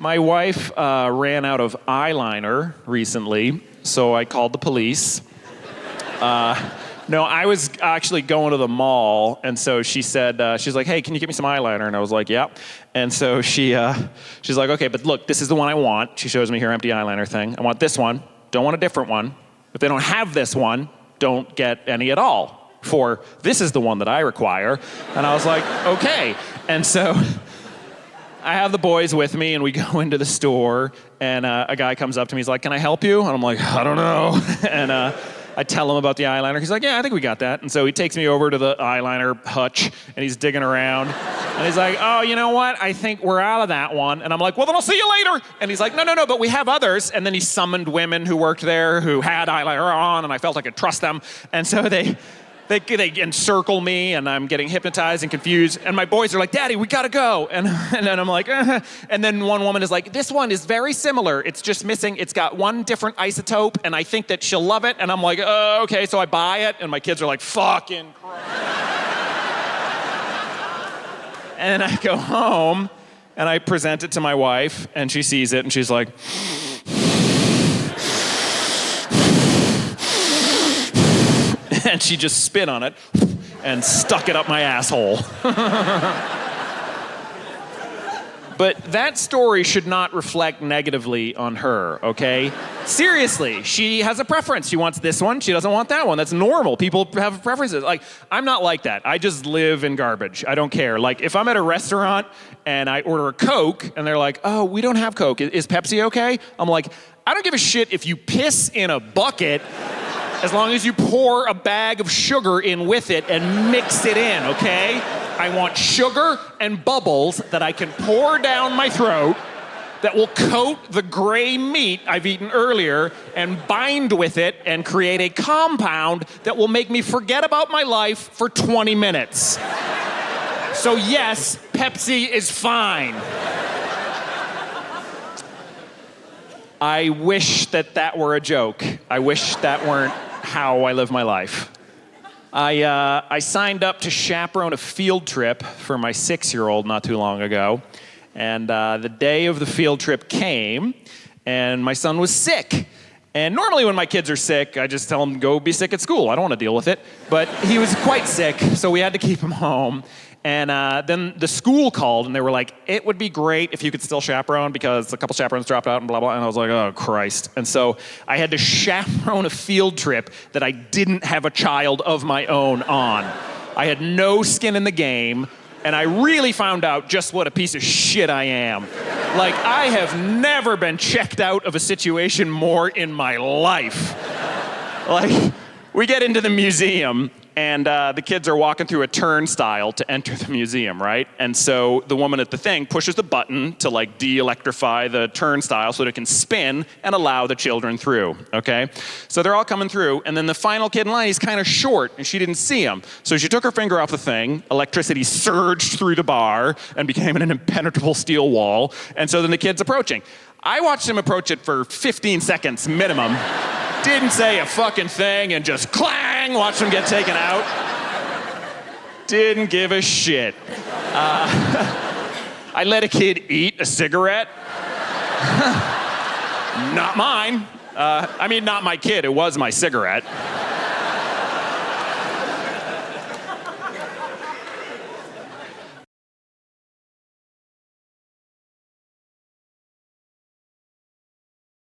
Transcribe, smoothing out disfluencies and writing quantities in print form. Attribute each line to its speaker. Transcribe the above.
Speaker 1: My wife ran out of eyeliner recently, so I called the police. No, I was actually going to the mall, and so she said, she's like, hey, can you get me some eyeliner? And I was like, yep. And so she's like, okay, but look, this is the one I want. She shows me her empty eyeliner thing. I want this one. Don't want a different one. If they don't have this one, don't get any at all. For this is the one that I require. And I was like, okay. And so I have the boys with me, and we go into the store, and a guy comes up to me. He's like, can I help you? And I'm like, I don't know. And I tell him about the eyeliner. He's like, yeah, I think we got that. And so he takes me over to the eyeliner hutch, and he's digging around. And he's like, oh, you know what? I think we're out of that one. And I'm like, well, then I'll see you later. And he's like, no, but we have others. And then he summoned women who worked there who had eyeliner on, and I felt I could trust them. And so they encircle me, and I'm getting hypnotized and confused. And my boys are like, Daddy, we gotta go. And then I'm like, And then one woman is like, this one is very similar. It's just missing. It's got one different isotope, and I think that she'll love it. And I'm like, okay. So I buy it, and my kids are like, fucking Christ. And I go home, and I present it to my wife, and she sees it, and she's like, and she just spit on it and stuck it up my asshole. But that story should not reflect negatively on her, okay? Seriously, she has a preference. She wants this one, she doesn't want that one. That's normal. People have preferences. Like, I'm not like that. I just live in garbage. I don't care. Like, if I'm at a restaurant and I order a Coke and they're like, oh, we don't have Coke. Is Pepsi okay? I'm like, I don't give a shit if you piss in a bucket as long as you pour a bag of sugar in with it and mix it in, okay? I want sugar and bubbles that I can pour down my throat that will coat the gray meat I've eaten earlier and bind with it and create a compound that will make me forget about my life for 20 minutes. So yes, Pepsi is fine. I wish that were a joke. I wish that weren't how I live my life. I signed up to chaperone a field trip for my 6-year-old not too long ago. And the day of the field trip came, and my son was sick. And normally when my kids are sick, I just tell them, go be sick at school. I don't want to deal with it. But he was quite sick, so we had to keep him home. And then the school called, and they were like, it would be great if you could still chaperone because a couple chaperones dropped out and blah, blah. And I was like, oh, Christ. And so I had to chaperone a field trip that I didn't have a child of my own on. I had no skin in the game, and I really found out just what a piece of shit I am. Like, I have never been checked out of a situation more in my life. Like, we get into the museum, and the kids are walking through a turnstile to enter the museum, right? And so the woman at the thing pushes the button to like de-electrify the turnstile so that it can spin and allow the children through, okay? So they're all coming through, and then the final kid in line, he's kind of short, and she didn't see him. So she took her finger off the thing, electricity surged through the bar and became an impenetrable steel wall, and so then the kid's approaching. I watched him approach it for 15 seconds minimum. Didn't say a fucking thing and just clang, watched him get taken out. Didn't give a shit. I let a kid eat a cigarette. Not mine. I mean, not my kid, it was my cigarette.